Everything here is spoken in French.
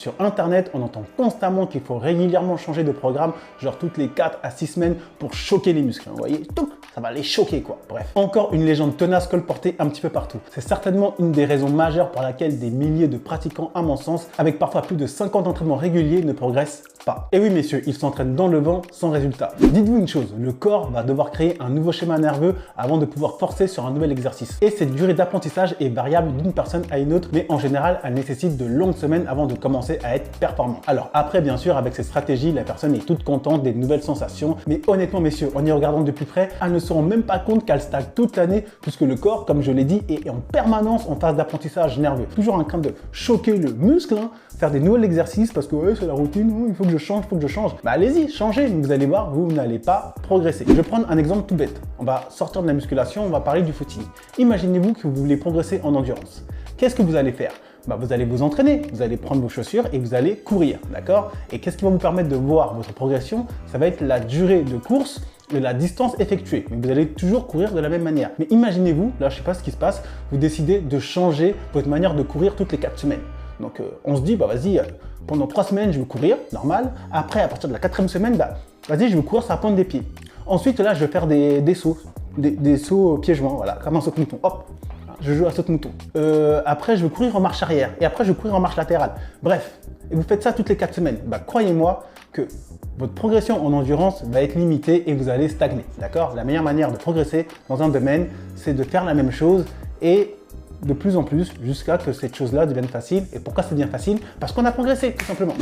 Sur Internet, on entend constamment qu'il faut régulièrement changer de programme, genre toutes les 4 à 6 semaines pour choquer les muscles. Vous voyez, ça va les choquer quoi. Bref, encore une légende tenace colportée un petit peu partout. C'est certainement une des raisons majeures pour laquelle des milliers de pratiquants, à mon sens, avec parfois plus de 50 entraînements réguliers, ne progressent pas. Et oui messieurs, ils s'entraînent dans le vent sans résultat. Dites-vous une chose, le corps va devoir créer un nouveau schéma nerveux avant de pouvoir forcer sur un nouvel exercice. Et cette durée d'apprentissage est variable d'une personne à une autre, mais en général, elle nécessite de longues semaines avant de commencer à être performant. Alors après, bien sûr, avec ces stratégies, la personne est toute contente des nouvelles sensations, mais honnêtement messieurs, en y regardant de plus près, elles ne se rendent même pas compte qu'elles stagnent toute l'année, puisque le corps, comme je l'ai dit, est en permanence en phase d'apprentissage nerveux. Toujours en train de choquer le muscle, faire des nouveaux exercices parce que ouais, c'est la routine, il faut que je change, Bah allez-y, changez, vous allez voir, vous n'allez pas progresser. Je vais prendre un exemple tout bête. On va sortir de la musculation, on va parler du footing. Imaginez-vous que vous voulez progresser en endurance. Qu'est-ce que vous allez faire? Bah, vous allez vous entraîner, vous allez prendre vos chaussures et vous allez courir, d'accord? Et qu'est-ce qui va vous permettre de voir votre progression? Ça va être la durée de course et la distance effectuée. Mais vous allez toujours courir de la même manière. Mais imaginez-vous, là je sais pas ce qui se passe, vous décidez de changer votre manière de courir toutes les 4 semaines. Donc on se dit, bah vas-y, pendant 3 semaines je vais courir, normal. Après, à partir de la 4e semaine, bah vas-y, je vais courir sur la pointe des pieds. Ensuite là, je vais faire des sauts, des sauts pieds-joints, voilà, comme un saut-mouton, hop. Je joue à saut-mouton. Après, je vais courir en marche arrière. Et après, je vais courir en marche latérale. Bref, et vous faites ça toutes les 4 semaines. Bah, croyez-moi que votre progression en endurance va être limitée et vous allez stagner. D'accord? La meilleure manière de progresser dans un domaine, c'est de faire la même chose et de plus en plus jusqu'à ce que cette chose-là devienne facile. Et pourquoi ça devient facile? Parce qu'on a progressé, tout simplement.